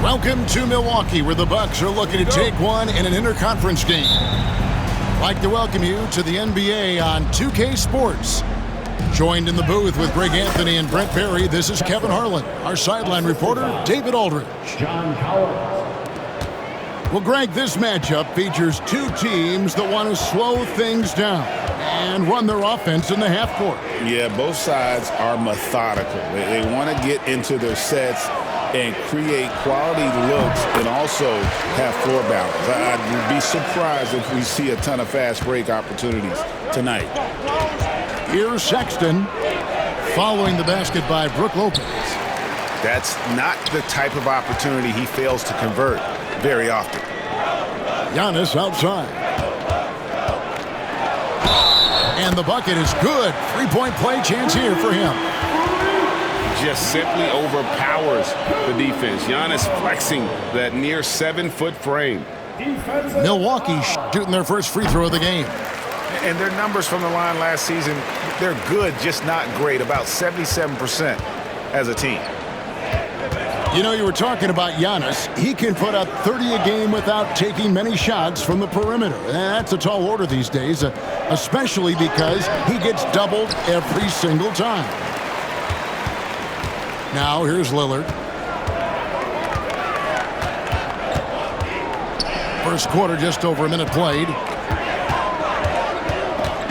Welcome to Milwaukee, where the Bucks are looking to take one in an interconference game. I'd like to welcome you to the NBA on 2K Sports. Joined in the booth with Greg Anthony and Brent Barry, this is Kevin Harlan. Our sideline reporter, David Aldridge. John Collins. Well, Greg, this matchup features two teams that want to slow things down and run their offense in the half court. Yeah, both sides are methodical. They want to get into their sets and create quality looks and also have floor balance. I'd be surprised if we see a ton of fast break opportunities tonight. Here's Sexton following the basket by Brook Lopez. That's not the type of opportunity he fails to convert very often. Giannis outside. And the bucket is good. Three-point play chance here for him. Just simply overpowers the defense. Giannis flexing that near 7-foot frame. Milwaukee shooting their first free throw of the game. And their numbers from the line last season, they're good, just not great. About 77% as a team. You know, you were talking about Giannis. He can put up 30 a game without taking many shots from the perimeter. That's a tall order these days, especially because he gets doubled every single time. Now, here's Lillard. First quarter, just over a minute played.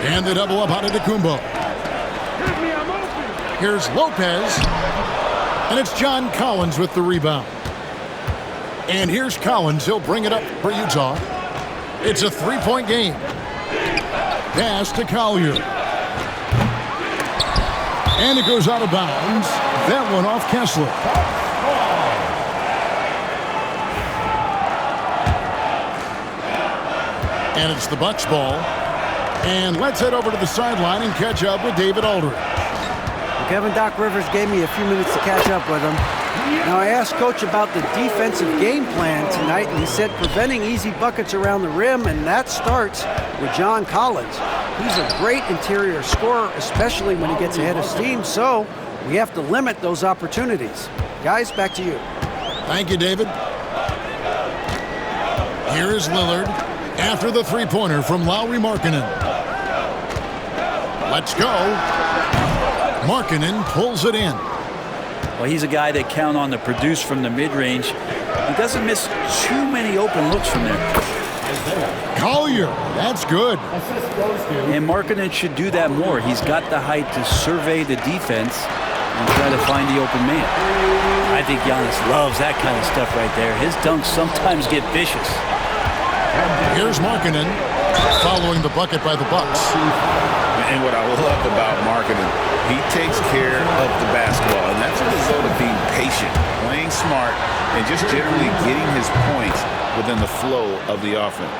And the double up out of Antetokounmpo. Here's Lopez. And it's John Collins with the rebound. And here's Collins. He'll bring it up for Utah. It's a three-point game. Pass to Collier. And it goes out of bounds. That one off Kessler. And it's the Bucks ball. And let's head over to the sideline and catch up with David Aldridge. Well, Kevin, Doc Rivers gave me a few minutes to catch up with him. Now, I asked Coach about the defensive game plan tonight, and he said preventing easy buckets around the rim, and that starts with John Collins. He's a great interior scorer, especially when he gets ahead of steam, so we have to limit those opportunities. Guys, back to you. Thank you, David. Here is Lillard after the three-pointer from Lauri Markkanen. Let's go. Markkanen pulls it in. Well, he's a guy they count on to produce from the mid-range. He doesn't miss too many open looks from there. Collier, that's good. And Markkanen should do that more. He's got the height to survey the defense and try to find the open man. I think Giannis loves that kind of stuff right there. His dunks sometimes get vicious. Here's Markkanen following the bucket by the Bucks. And what I love about Markkanen, he takes care of the basketball, and that's a result of being patient, playing smart, and just generally getting his points within the flow of the offense.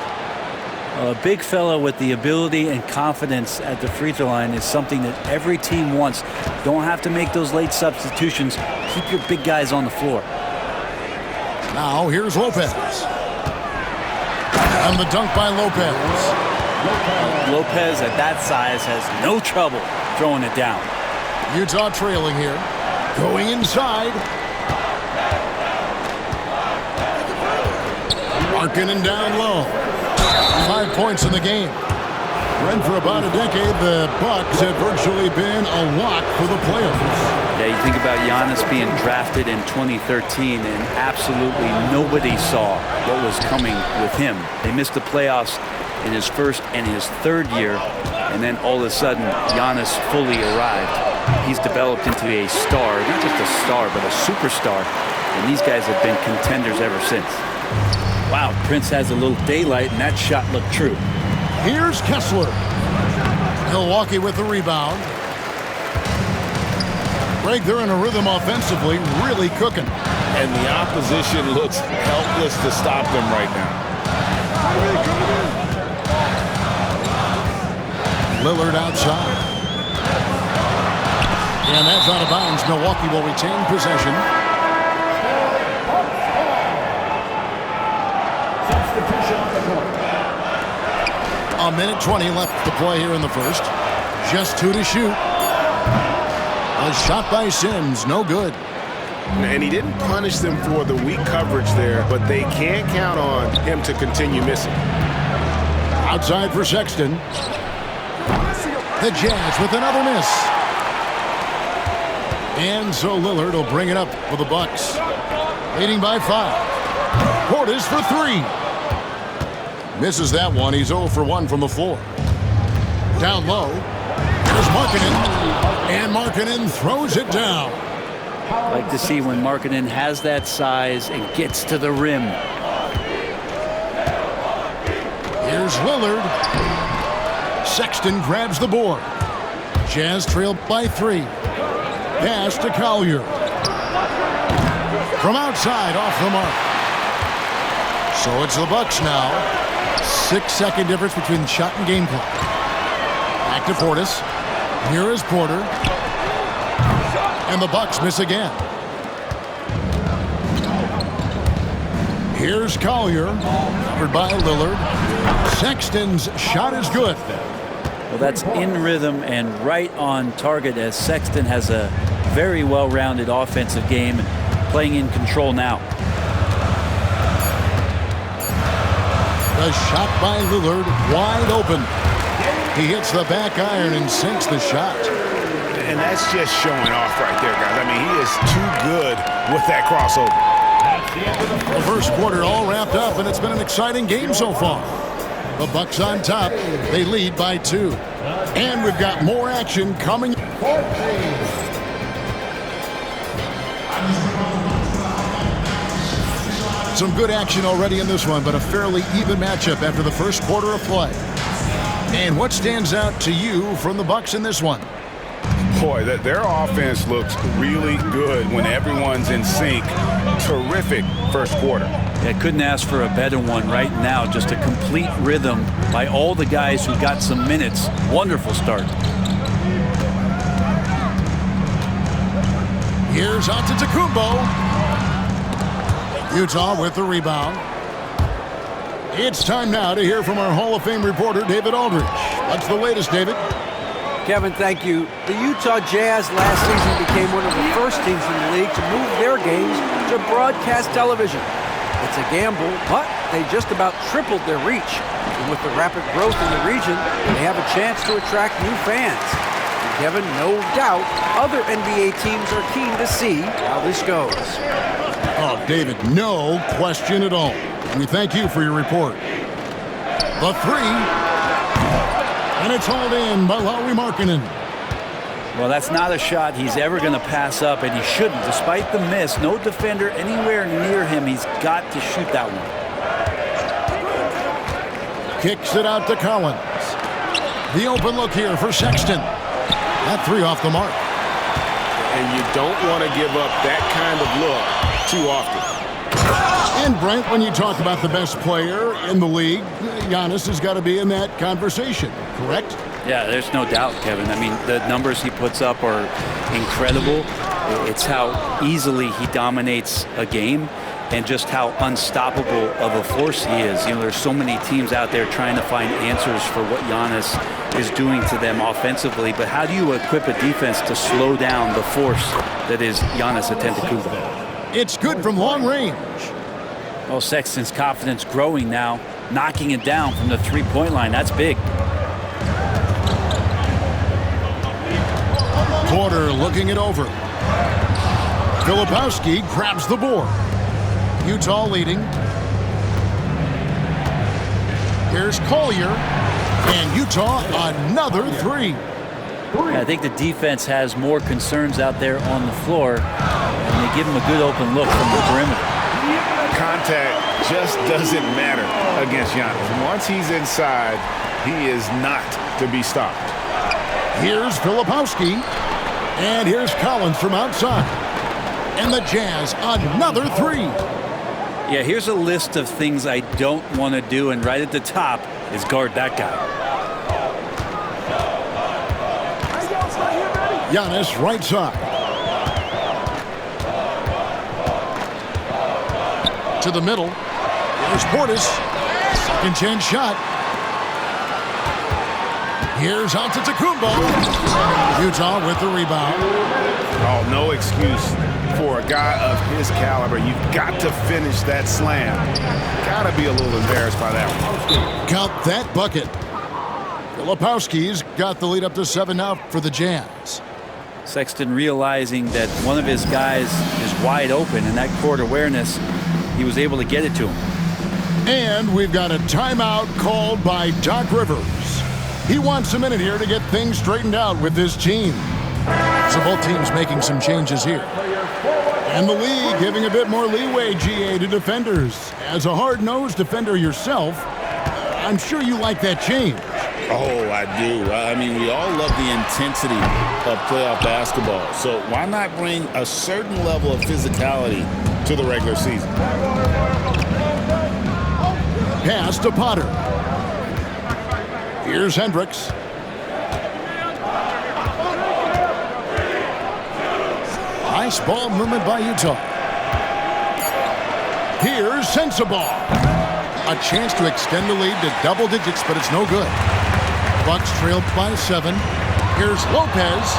A big fella with the ability and confidence at the free throw line is something that every team wants. Don't have to make those late substitutions. Keep your big guys on the floor. Now here's Lopez. And the dunk by Lopez. Lopez at that size has no trouble throwing it down. Utah trailing here. Going inside. Markkanen down low. 5 points in the game. And for about a decade, the Bucks have virtually been a lock for the playoffs. Yeah, you think about Giannis being drafted in 2013, and absolutely nobody saw what was coming with him. They missed the playoffs in his first and his third year, and then all of a sudden, Giannis fully arrived. He's developed into a star, not just a star, but a superstar, and these guys have been contenders ever since. Wow, Prince has a little daylight, and that shot looked true. Here's Kessler. Milwaukee with the rebound. Greg, they're in a rhythm offensively, really cooking. And the opposition looks helpless to stop them right now. Lillard outside. And that's out of bounds. Milwaukee will retain possession. A minute 20 left to play here in the first. Just 2 to shoot. A shot by Sims, no good. And he didn't punish them for the weak coverage there, but they can't count on him to continue missing. Outside for Sexton. The Jazz with another miss. And so Lillard will bring it up for the Bucks. Leading by 5. Portis for 3. Misses that one. He's 0 for 1 from the floor. Down low. Here's Markkanen. And Markkanen throws it down. I like to see when Markkanen has that size and gets to the rim. Here's Lillard. Sexton grabs the board. Jazz trailed by 3. Pass to Collier. From outside, off the mark. So it's the Bucks now. 6-second difference between the shot and game clock. Back to Portis. Here is Porter. And the Bucks miss again. Here's Collier. Covered by Lillard. Sexton's shot is good. Well, that's in rhythm and right on target, as Sexton has a very well-rounded offensive game and playing in control now. The shot by Lillard, wide open. He hits the back iron and sinks the shot. And that's just showing off right there, guys. I mean, he is too good with that crossover. The first quarter all wrapped up, and it's been an exciting game so far. The Bucks on top. They lead by 2. And we've got more action coming. Some good action already in this one, but a fairly even matchup after the first quarter of play. And what stands out to you from the Bucks in this one? Boy, their offense looks really good when everyone's in sync. Terrific first quarter. I couldn't ask for a better one right now. Just a complete rhythm by all the guys who got some minutes. Wonderful start. Here's Antetokounmpo. Utah with the rebound. It's time now to hear from our Hall of Fame reporter, David Aldridge. What's the latest, David? Kevin, thank you. The Utah Jazz last season became one of the first teams in the league to move their games to broadcast television. It's a gamble, but they just about tripled their reach. And with the rapid growth in the region, they have a chance to attract new fans. And Kevin, no doubt, other NBA teams are keen to see how this goes. Oh, David, no question at all. We thank you for your report. The 3. And it's hauled in by Lauri Markkanen. Well, that's not a shot he's ever going to pass up, and he shouldn't. Despite the miss, no defender anywhere near him. He's got to shoot that one. Kicks it out to Collins. The open look here for Sexton. That 3 off the mark. And you don't want to give up that kind of look too often. And Brent, when you talk about the best player in the league, Giannis has got to be in that conversation, correct? Yeah, there's no doubt, Kevin. I mean, the numbers he puts up are incredible. It's how easily he dominates a game and just how unstoppable of a force he is. You know, there's so many teams out there trying to find answers for what Giannis is doing to them offensively, but how do you equip a defense to slow down the force that is Giannis Antetokounmpo? It's good from long range. Well, Sexton's confidence growing now, knocking it down from the three-point line. That's big. Porter looking it over. Filipowski grabs the board. Utah leading. Here's Collier. And Utah another 3. I think the defense has more concerns out there on the floor, and they give him a good open look from the perimeter. Contact just doesn't matter against Giannis. Once he's inside, he is not to be stopped. Here's Filipowski. And here's Collins from outside. And the Jazz another 3. Yeah, here's a list of things I don't want to do, and right at the top is guard that guy. Giannis right side. To the middle. Here's Portis. Second chance shot. Here's Antetokounmpo. Utah with the rebound. Oh, no excuse for a guy of his caliber. You've got to finish that slam. Got to be a little embarrassed by that one. Count that bucket. Filipowski's got the lead up to 7 now for the Jazz. Sexton realizing that one of his guys is wide open, and that court awareness, he was able to get it to him. And we've got a timeout called by Doc Rivers. He wants a minute here to get things straightened out with this team. So both teams making some changes here. And the league giving a bit more leeway, GA, to defenders. As a hard-nosed defender yourself, I'm sure you like that change. Oh, I do. I mean, we all love the intensity of playoff basketball. So why not bring a certain level of physicality to the regular season? Pass to Potter. Here's Hendricks. Nice ball movement by Utah. Here's Sensabaugh. A chance to extend the lead to double digits, but it's no good. Bucks trailed by 7. Here's Lopez.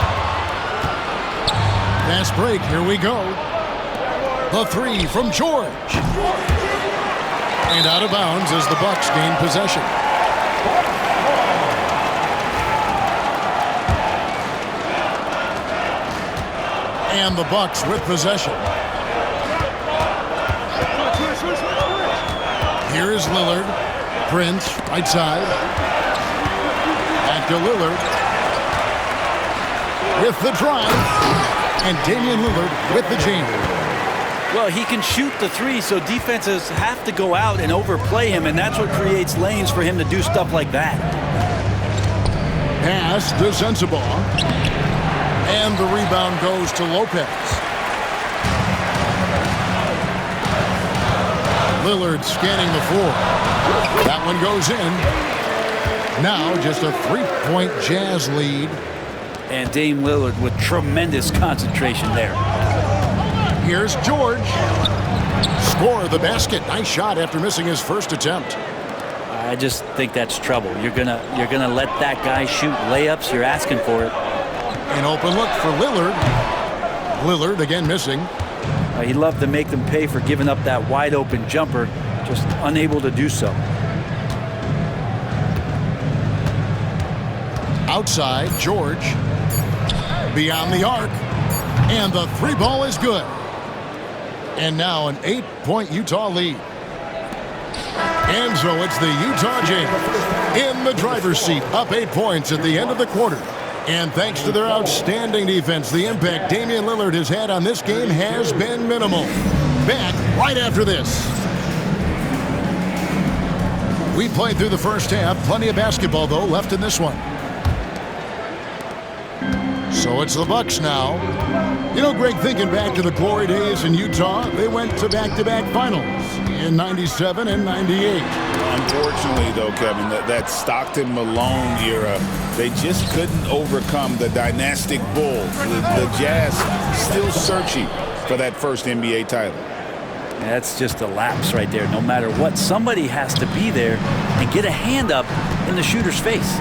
Fast break. Here we go. The 3 from George. And out of bounds as the Bucks gain possession. And the Bucks with possession. Here is Lillard. Prince, right side. Back to Lillard. With the drive. And Damian Lillard with the jam. Well, he can shoot the 3, so defenses have to go out and overplay him, and that's what creates lanes for him to do stuff like that. Pass to Sensabaugh. And the rebound goes to Lopez. Lillard scanning the floor. That one goes in. Now just a 3-point Jazz lead. And Dame Lillard with tremendous concentration there. Here's George. Score the basket. Nice shot after missing his first attempt. I just think that's trouble. You're gonna let that guy shoot layups. You're asking for it. An open look for Lillard. Lillard again missing. He'd love to make them pay for giving up that wide open jumper, just unable to do so. Outside, George. Beyond the arc. And the 3 ball is good. And now an 8-point Utah lead. And so it's the Utah Jazz in the driver's seat, up 8 points at the end of the quarter. And thanks to their outstanding defense, the impact Damian Lillard has had on this game has been minimal. Back right after this. We played through the first half. Plenty of basketball, though, left in this one. So it's the Bucks now. You know, Greg, thinking back to the glory days in Utah, they went to back-to-back finals in 97 and 98. Unfortunately, though, Kevin, that Stockton-Malone era, they just couldn't overcome the dynastic Bulls. The Jazz still searching for that first NBA title. That's just a lapse right there. No matter what, somebody has to be there and get a hand up in the shooter's face.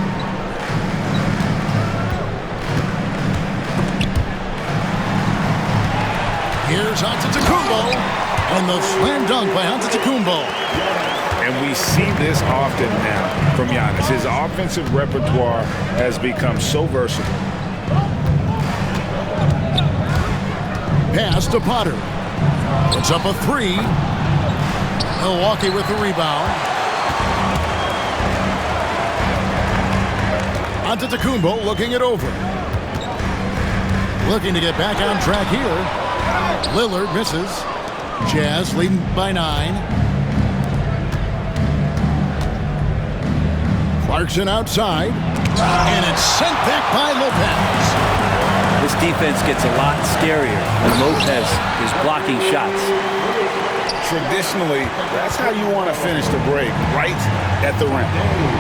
Here's Antetokounmpo, and the slam dunk by Antetokounmpo. And we see this often now from Giannis. His offensive repertoire has become so versatile. Pass to Potter. Puts up a 3. Milwaukee with the rebound. Antetokounmpo looking it over. Looking to get back on track here. Lillard misses. Jazz leading by 9. Clarkson outside. And it's sent back by Lopez. This defense gets a lot scarier when Lopez is blocking shots. Traditionally, that's how you want to finish the break, right at the rim.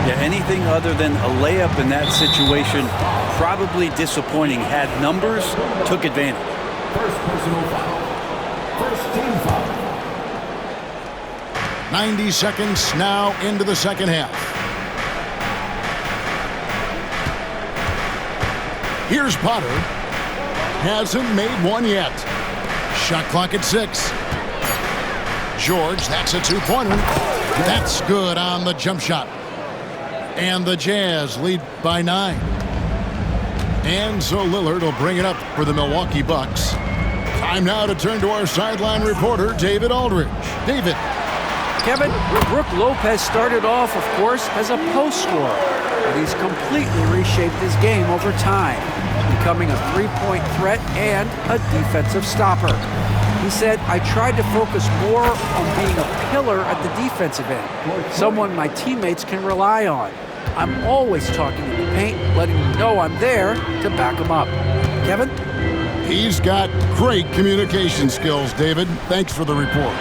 Yeah, anything other than a layup in that situation, probably disappointing. Had numbers, took advantage. First personal foul. First team foul. 90 seconds now into the second half. Here's Potter. Hasn't made one yet. Shot clock at 6. George, that's a two-pointer. That's good on the jump shot. And the Jazz lead by 9. And so Lillard will bring it up for the Milwaukee Bucks. Time now to turn to our sideline reporter, David Aldridge. David. Kevin, Brook Lopez started off, of course, as a post scorer, but he's completely reshaped his game over time, becoming a three-point threat and a defensive stopper. He said, I tried to focus more on being a pillar at the defensive end, someone my teammates can rely on. I'm always talking in the paint, letting them know I'm there to back them up. Kevin? He's got great communication skills, David. Thanks for the report.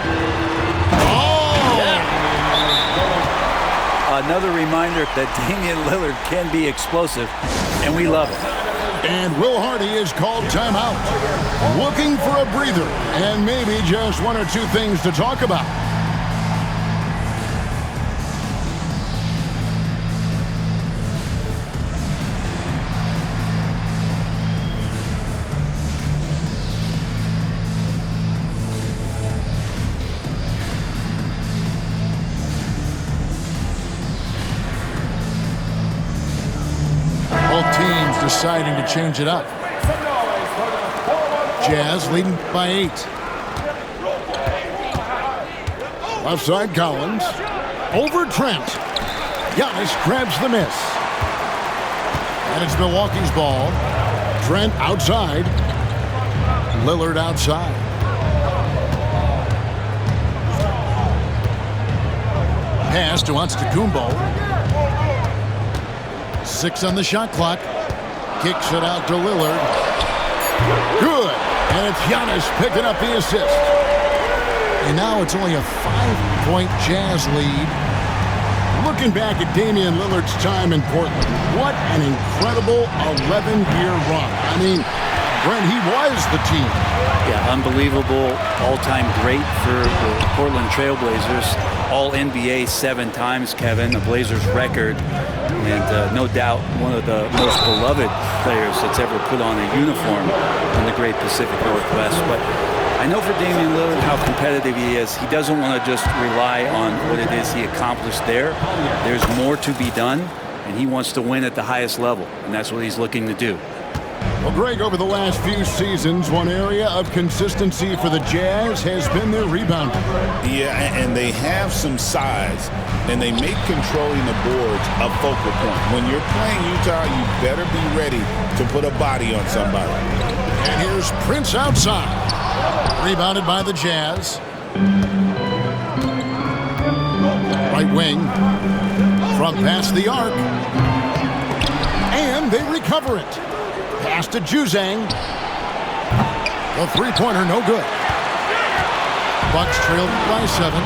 Another reminder that Damian Lillard can be explosive, and we love it. And Will Hardy is called timeout. Looking for a breather and maybe just one or two things to talk about. Both teams deciding to change it up. Jazz leading by 8. Left side Collins. Over Trent. Giannis grabs the miss. And it's Milwaukee's ball. Trent outside. Lillard outside. Pass to Antetokounmpo. 6 on the shot clock. Kicks it out to Lillard. Good. And it's Giannis picking up the assist. And now it's only a 5-point Jazz lead. Looking back at Damian Lillard's time in Portland, what an incredible 11-year run. I mean, Brent, he was the team. Yeah, unbelievable, all-time great for the Portland Trailblazers. All-NBA 7 times, Kevin, the Blazers record. And no doubt one of the most beloved players that's ever put on a uniform in the great Pacific Northwest. But I know for Damian Lillard how competitive he is. He doesn't want to just rely on what it is he accomplished there. There's more to be done, and he wants to win at the highest level, and that's what he's looking to do. Well, Greg, over the last few seasons, one area of consistency for the Jazz has been their rebounding. Yeah, and they have some size, and they make controlling the boards a focal point. When you're playing Utah, you better be ready to put a body on somebody. And here's Prince outside. Rebounded by the Jazz. Right wing. From past the arc. And they recover it. Pass to Juzang. The three-pointer, no good. Bucks trailed by 7.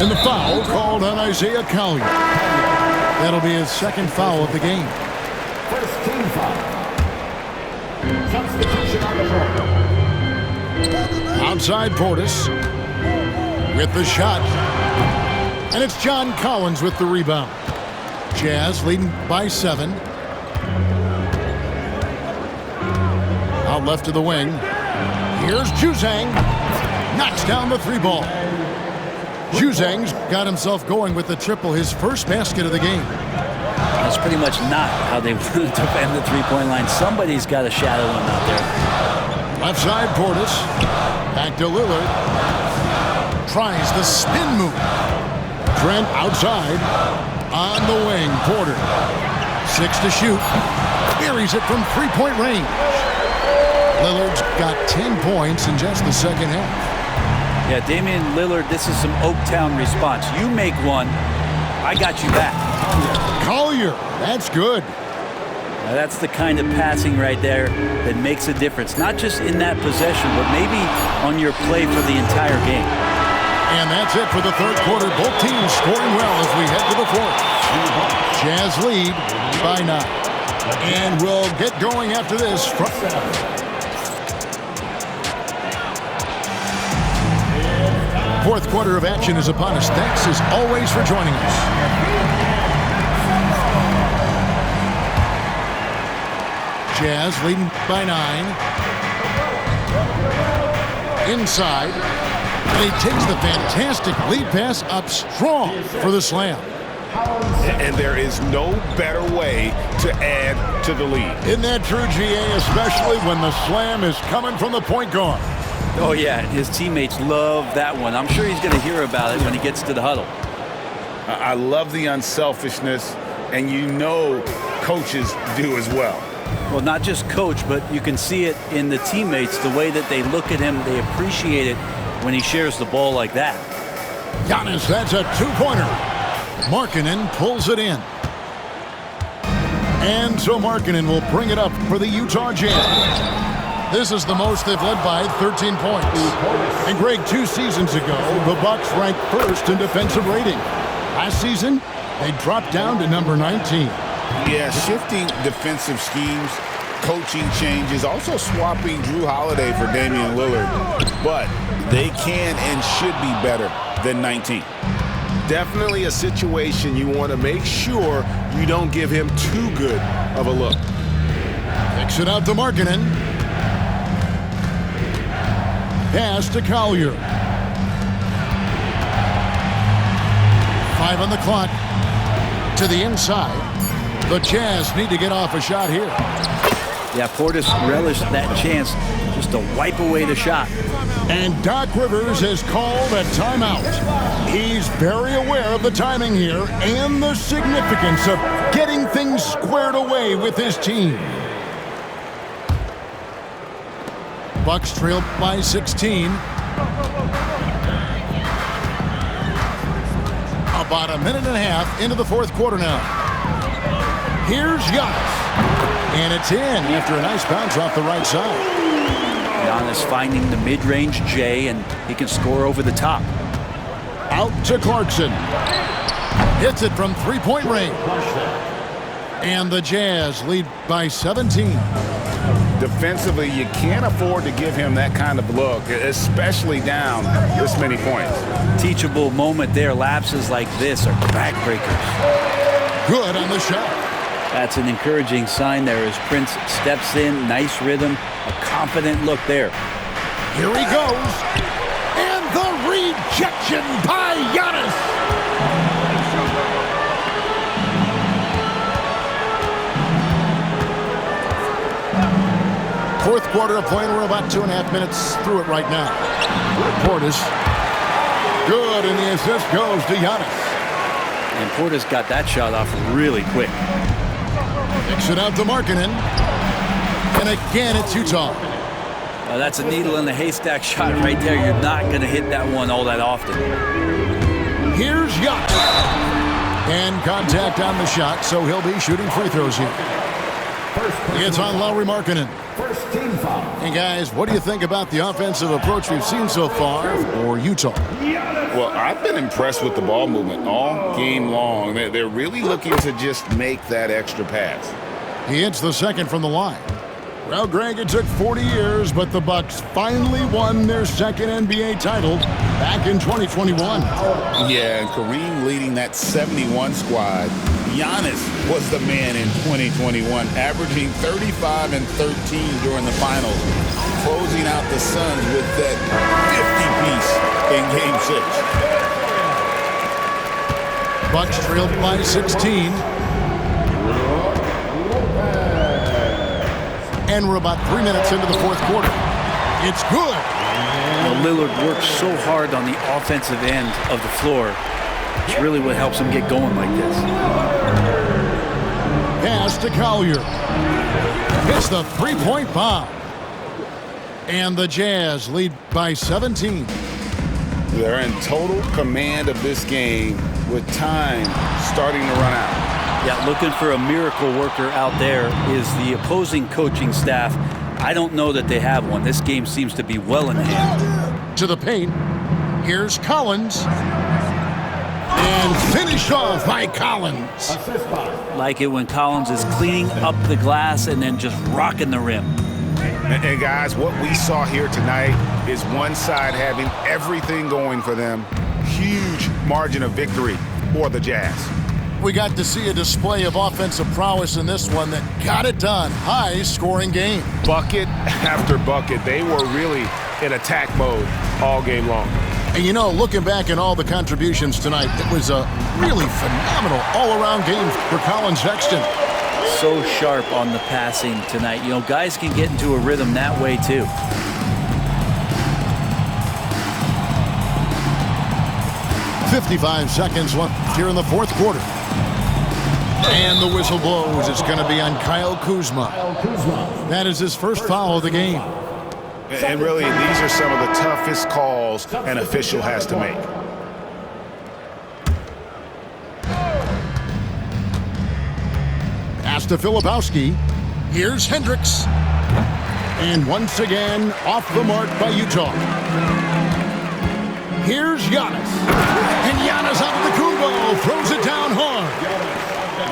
And the foul called on Isaiah Collier. That'll be his second foul of the game. First team foul. Substitution on the floor. Outside Portis with the shot. And it's John Collins with the rebound. Jazz leading by 7. Out left to the wing. Here's Juzang. Knocks down the 3 ball. Juzang's got himself going with the triple, his first basket of the game. That's pretty much not how they want to defend the three-point line. Somebody's got to shadow him out there. Left side Portis. Back to Lillard. Tries the spin move. Trent outside. On the wing, Porter. 6 to shoot. Buries it from 3-point range. Lillard's got 10 points in just the second half. Yeah, Damian Lillard, this is some Oaktown response. You make one, I got you back. Collier, that's good. Now that's the kind of passing right there that makes a difference, not just in that possession, but maybe on your play for the entire game. And that's it for the third quarter. Both teams scoring well as we head to the fourth. Jazz lead by 9. And we'll get going after this. Fourth quarter of action is upon us. Thanks as always for joining us. Jazz leading by 9. inside. And he takes the fantastic lead pass up strong for the slam. And there is no better way to add to the lead. Isn't that true, GA, especially when the slam is coming from the point guard? Oh, yeah, his teammates love that one. I'm sure he's going to hear about it when he gets to the huddle. I love the unselfishness, and you know coaches do as well. Well, not just coach, but you can see it in the teammates, the way that they look at him. They appreciate it when he shares the ball like that. Giannis, that's a two-pointer. Markkanen pulls it in. And so Markkanen will bring it up for the Utah Jazz. This is the most they've led by 13 points. And Greg, 2 seasons ago, the Bucks ranked first in defensive rating. Last season, they dropped down to number 19. Yeah, shifting defensive schemes, coaching changes, also swapping Drew Holiday for Damian Lillard. But they can and should be better than 19. Definitely a situation you want to make sure you don't give him too good of a look. Kicks it out to Markkanen. Pass to Collier. 5 on the clock. To the inside. The Jazz need to get off a shot here. Yeah, Portis relished that chance just to wipe away the shot. And Doc Rivers has called a timeout. He's very aware of the timing here and the significance of getting things squared away with his team. Bucks trail by 16. About a minute and a half into the fourth quarter now. Here's Giannis. And it's in after a nice bounce off the right side. Giannis finding the mid-range J, and he can score over the top. Out to Clarkson. Hits it from three-point range. And the Jazz lead by 17. Defensively, you can't afford to give him that kind of look, especially down this many points. Teachable moment there. Lapses like this are backbreakers. Good on the shot. That's an encouraging sign there as Prince steps in. Nice rhythm, a confident look there. Here he goes. And the rejection by Giannis. Fourth quarter of play. We're about 2.5 minutes through it right now. Portis. Good, and the assist goes to Giannis. And Portis got that shot off really quick. Kicks it out to Markkanen. And again, it's Utah. That's a needle in the haystack shot right there. You're not going to hit that one all that often. Here's Giannis. And contact on the shot, so he'll be shooting free throws here. It's on Lauri Markkanen. First team foul. And guys, what do you think about the offensive approach we've seen so far for Utah? Well, I've been impressed with the ball movement all game long. They're really looking to just make that extra pass. He hits the second from the line. Well, Greg, it took 40 years, but the Bucks finally won their second NBA title back in 2021. Yeah, and Kareem leading that 71 squad. Giannis was the man in 2021, averaging 35 and 13 during the finals, closing out the Suns with that 50-piece in Game 6. Bucks trailed by 16. And we're about 3 minutes into the fourth quarter. It's good. Well, Lillard works so hard on the offensive end of the floor. It's really what helps him get going like this. Pass to Collier. Hits the three-point bomb. And the Jazz lead by 17. They're in total command of this game with time starting to run out. Yeah, looking for a miracle worker out there is the opposing coaching staff. I don't know that they have one. This game seems to be well in hand. To the paint. Here's Collins. And finished off by Collins. Like it when Collins is cleaning up the glass and then just rocking the rim. And guys, what we saw here tonight is one side having everything going for them. Huge margin of victory for the Jazz. We got to see a display of offensive prowess in this one that got it done. High-scoring game. Bucket after bucket. They were really in attack mode all game long. And you know, looking back at all the contributions tonight, it was a really phenomenal all-around game for Colin Sexton. So sharp on the passing tonight. You know, guys can get into a rhythm that way too. "55 seconds left here in the fourth quarter. And the whistle blows. It's going to be on Kyle Kuzma. That is his first foul of the game. And really, these are some of the toughest calls an official has to make. Pass to Filipowski. Here's Hendricks. And once again, off the mark by Utah. Here's Giannis. And Giannis out of the Kumbo. Throws it down hard.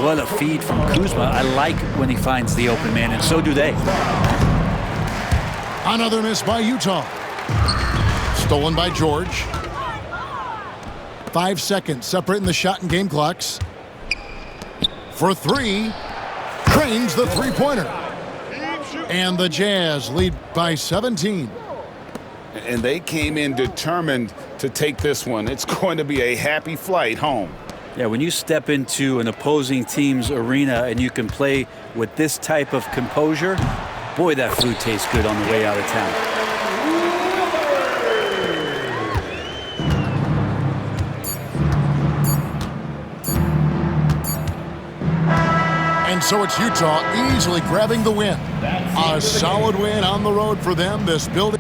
What a feed from Kuzma. I like when he finds the open man, and so do they. Another miss by Utah. Stolen by George. 5 seconds separating the shot and game clocks. For three. Trains the three-pointer. And the Jazz lead by 17. And they came in determined to take this one. It's going to be a happy flight home. Yeah, when you step into an opposing team's arena and you can play with this type of composure, boy, that food tastes good on the way out of town. And so it's Utah easily grabbing the win. A solid win on the road for them. This building